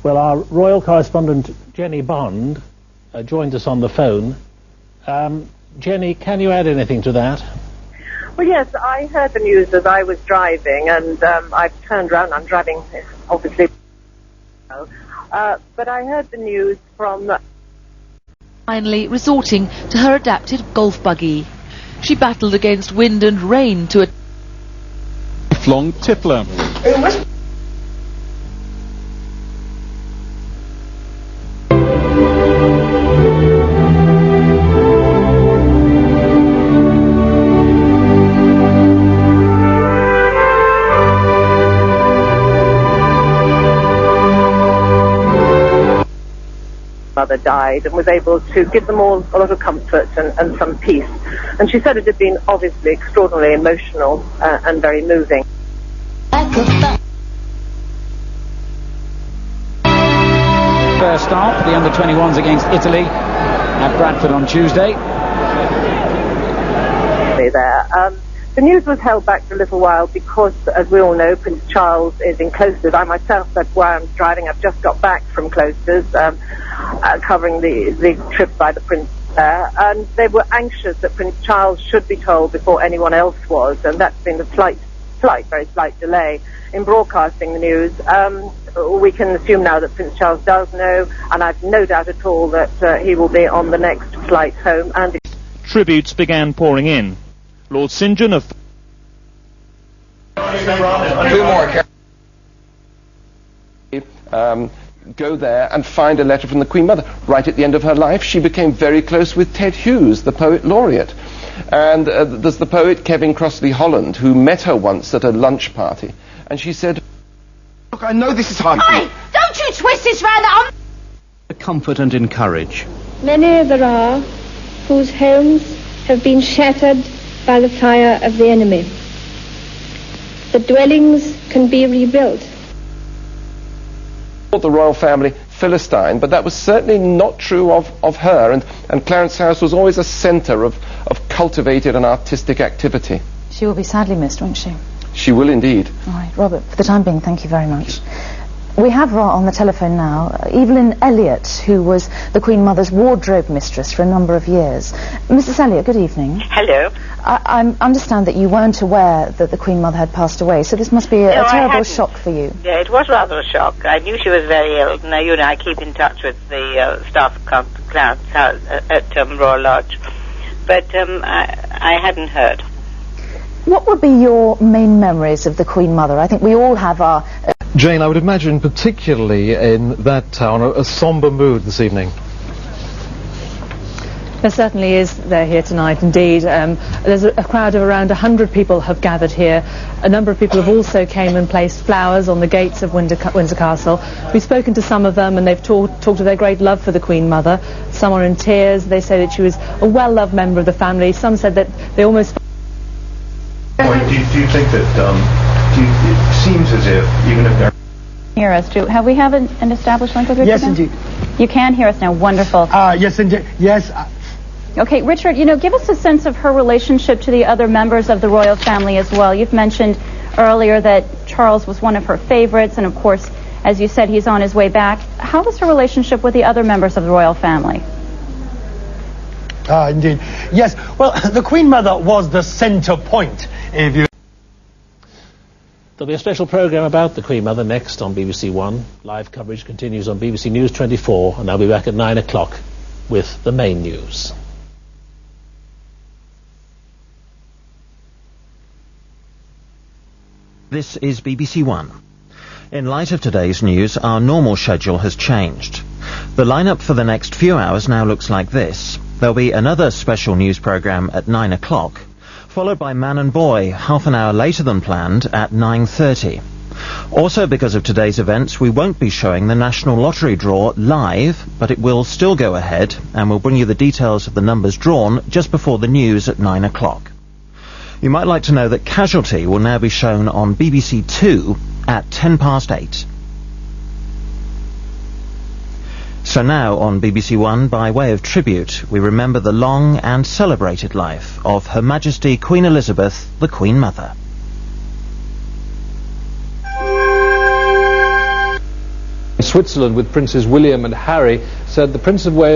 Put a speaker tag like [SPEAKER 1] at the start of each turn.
[SPEAKER 1] Well, our royal correspondent, Jenny Bond, joined us on the phone. Jenny, can you add anything to that?
[SPEAKER 2] Well, yes, I heard the news as I was driving, and I've turned around. I'm driving, obviously. But I heard the news from...
[SPEAKER 3] Finally resorting to her adapted golf buggy. She battled against wind and rain to a
[SPEAKER 4] long tippler.
[SPEAKER 2] Mother died and was able to give them all a lot of comfort and some peace. And she said it had been obviously extraordinarily emotional and very moving.
[SPEAKER 5] First start for the under-21s against Italy at Bradford on Tuesday.
[SPEAKER 2] The news was held back for a little while because, as we all know, Prince Charles is in Closters. I myself, that's why I'm driving. I've just got back from Closters, covering the trip by the Prince there. And they were anxious that Prince Charles should be told before anyone else was. And that's been the very slight delay in broadcasting the news. We can assume now that Prince Charles does know, and I've no doubt at all that he will be on the next flight home. And
[SPEAKER 6] tributes began pouring in. Lord St John of...
[SPEAKER 7] Go there and find a letter from the Queen Mother. Right at the end of her life, she became very close with Ted Hughes, the poet laureate. And there's the poet Kevin Crossley Holland, who met her once at a lunch party. And she said, "Look, I know this is hard."
[SPEAKER 8] Hey, don't you twist this round the arm!
[SPEAKER 5] Comfort and encourage.
[SPEAKER 9] Many there are whose homes have been shattered by the fire of the enemy. The dwellings can be rebuilt.
[SPEAKER 7] The royal family Philistine, but that was certainly not true of her, and Clarence House was always a centre of cultivated and artistic activity.
[SPEAKER 10] She will be sadly missed, won't she?
[SPEAKER 7] She will indeed.
[SPEAKER 10] All right, Robert, for the time being, thank you very much. We have on the telephone now Evelyn Elliott, who was the Queen Mother's wardrobe mistress for a number of years. Mrs. Elliott, good evening.
[SPEAKER 11] Hello.
[SPEAKER 10] I understand that you weren't aware that the Queen Mother had passed away, so this must be a terrible shock for you.
[SPEAKER 11] Yeah, it was rather a shock. I knew she was very ill. Now, you know, I keep in touch with the staff of Clarence House at Royal Lodge, but I hadn't heard.
[SPEAKER 10] What would be your main memories of the Queen Mother? I think we all have our...
[SPEAKER 12] Jane, I would imagine particularly in that town a sombre mood this evening.
[SPEAKER 13] There certainly is there here tonight, indeed. There's a crowd of around 100 people have gathered here. A number of people have also came and placed flowers on the gates of Windsor Castle. We've spoken to some of them and they've talked of their great love for the Queen Mother. Some are in tears. They say that she was a well-loved member of the family. Some said that they almost...
[SPEAKER 14] Do you think that... it seems as if, even if they're...
[SPEAKER 15] Hear us, do we have an established link with Richard?
[SPEAKER 16] Yes,
[SPEAKER 15] now?
[SPEAKER 16] indeed.
[SPEAKER 15] You can hear us now. Wonderful.
[SPEAKER 16] Yes, indeed. Yes.
[SPEAKER 15] Okay, Richard, give us a sense of her relationship to the other members of the royal family as well. You've mentioned earlier that Charles was one of her favorites, and of course, as you said, he's on his way back. How was her relationship with the other members of the royal family?
[SPEAKER 16] Indeed. Yes. Well, the Queen Mother was the centre point, if you...
[SPEAKER 1] There'll be a special programme about the Queen Mother next on BBC One. Live coverage continues on BBC News 24, and I'll be back at 9 o'clock with the main news.
[SPEAKER 17] This is BBC One. In light of today's news, our normal schedule has changed. The lineup for the next few hours now looks like this. There'll be another special news programme at 9 o'clock, followed by Man and Boy, half an hour later than planned, at 9:30. Also, because of today's events, we won't be showing the National Lottery draw live, but it will still go ahead, and we'll bring you the details of the numbers drawn just before the news at 9 o'clock. You might like to know that Casualty will now be shown on BBC 2 at 8:10. So now on BBC One, by way of tribute, we remember the long and celebrated life of Her Majesty Queen Elizabeth, the Queen Mother.
[SPEAKER 18] Switzerland with Princes William and Harry said the Prince of Wales